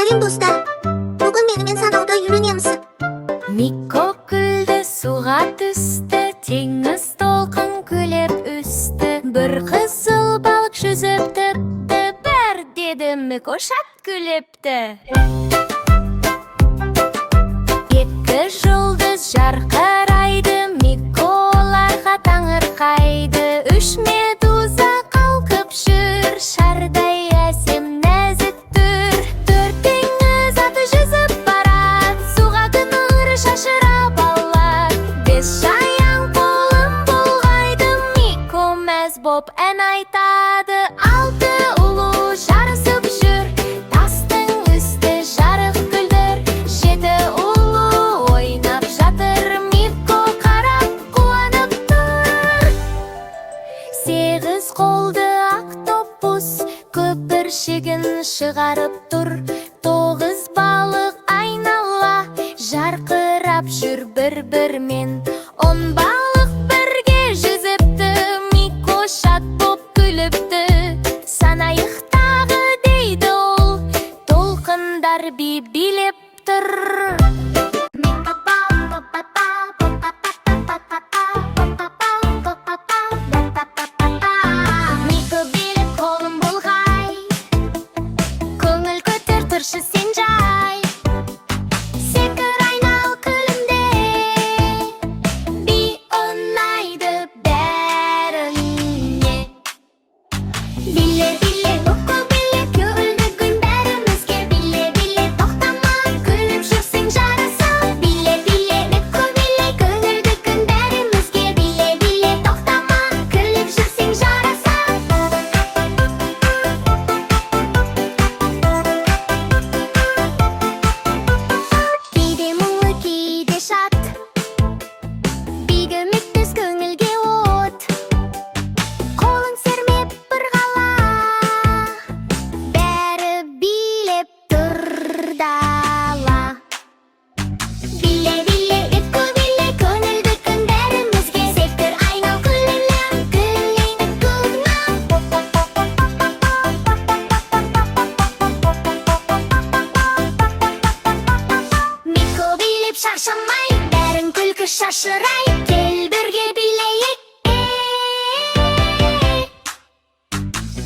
Aferin dostlar. Bugün benimle sanoqda yürünemizsin. Miko küldü, suğa düştü, tеңіз толқын күліп үсті. Bir қызыл балық жүзіп тіпті, бір деді Мико шат күліпті. Екі жұлдыз жарқырайды, Миколарға таңырқайды. Үш медуза қалқып жүр, шардай әсем нәзік түр. Төрт теңіз аты жүзіп барады, суға күнір шашырап алады. Бес жаяң қолын бұлғайды, Мико мәз боп ән айтады. Алты ұлу жарысып жүр, тастың үсті жарық күлдір. Жеті ұлу ойнап жатыр, Мико қарап қуанып тұр. Сегіз қолды ақтопус көпіршігін шығарып тұр. Тоғыз балық айнала жарқырап жүр бір-бірмен. Он балық бірге жүзіпті, Мико шат боп күліпті. Санайық тағы дейді ол, толқындар би-билеп тұр. Мико билеп қолын бұлғай, көңіл көтер тұршы сен жай. Секір айнал күлімде, би ұнайды бәріне. Биле-биле, Коко биле, көңілдігін бәрімізге. Биле-биле, тоқтама, күліп жүрсің жарыса. Биле-биле, Мико биле, көңілдігін бәрімізге. Биле-биле, тоқтама, күліп жүрсің жарыса. Кейде мұңлы, кейде шат, би көмектес көңілге от. Қолың сермеп бір қала, бәрі билеп тұр дала. Биле-биле, Мико биле, көңілдігін бәрімізге. Сектор айнал күлелем, күлейік күннен. Мико билеп шаршамай, бәрін күлкі шашырай. Кел бірге билейік.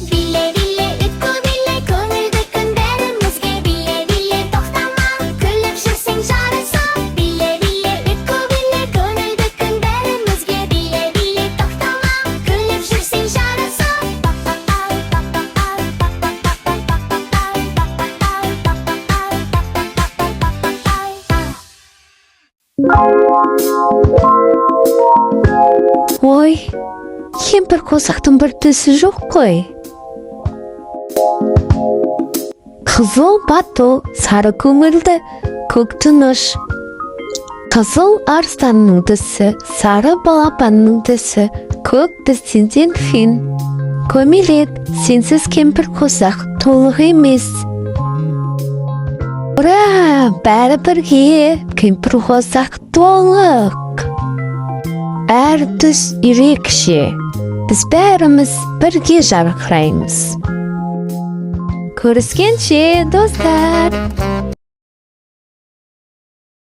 Биле-биле, Мико биле, көңілдігін бәрімізге. Биле-биле, тоқтама, күліп жүрсің жарыса. Биле-биле, Мико биле, көңілдігін бәрімізге. Биле-биле, тоқтама, күліп жүрсің жарыса. Ой, кемпір қосақтың бір түсі жоқ қой. Қызыл батыл, сары көңілді, көк тыныш. Қызыл арыстанның тісі, сары балапанның тісі, көк тістен дельфин. Көмелет, сенсіз кемпір қосақ толық емес. Ура, бәрі бірге, кемпір қосақ толық. Әр түс ерекше, біз бәріміз бірге жарқыраймыз. Көріскенше, достар!